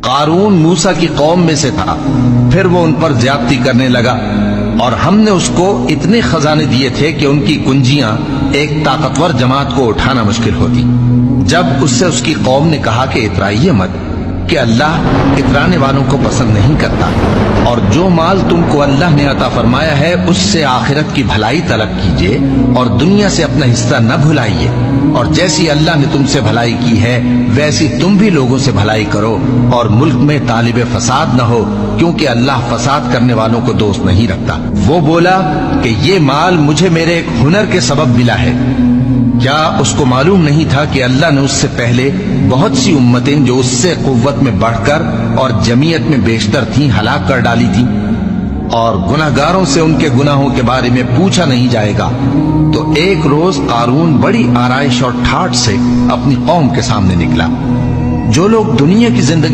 قارون موسیٰ کی قوم میں سے تھا، پھر وہ ان پر زیادتی کرنے لگا، اور ہم نے اس کو اتنے خزانے دیے تھے کہ ان کی کنجیاں ایک طاقتور جماعت کو اٹھانا مشکل ہوتی۔ جب اس سے اس کی قوم نے کہا کہ اترائیے مت، کہ اللہ اترانے والوں کو پسند نہیں کرتا، اور جو مال تم کو اللہ نے عطا فرمایا ہے اس سے آخرت کی بھلائی طلب کیجیے، اور دنیا سے اپنا حصہ نہ بھلائیے، اور جیسی اللہ نے تم سے بھلائی کی ہے ویسی تم بھی لوگوں سے بھلائی کرو، اور ملک میں طالب فساد نہ ہو، کیونکہ اللہ فساد کرنے والوں کو دوست نہیں رکھتا۔ وہ بولا کہ یہ مال مجھے میرے ایک ہنر کے سبب ملا ہے۔ کیا اس کو معلوم نہیں تھا کہ اللہ نے اس سے پہلے بہت سی امتیں جو اس سے قوت میں بڑھ کر اور جمعیت میں بیشتر تھیں ہلاک کر ڈالی تھیں، اور گناہگاروں سے ان کے گناہوں کے بارے میں پوچھا نہیں جائے گا؟ تو ایک روز قارون بڑی آرائش اور ٹھاٹھ سے اپنی قوم کے سامنے نکلا۔ جو لوگ دنیا کی زندگی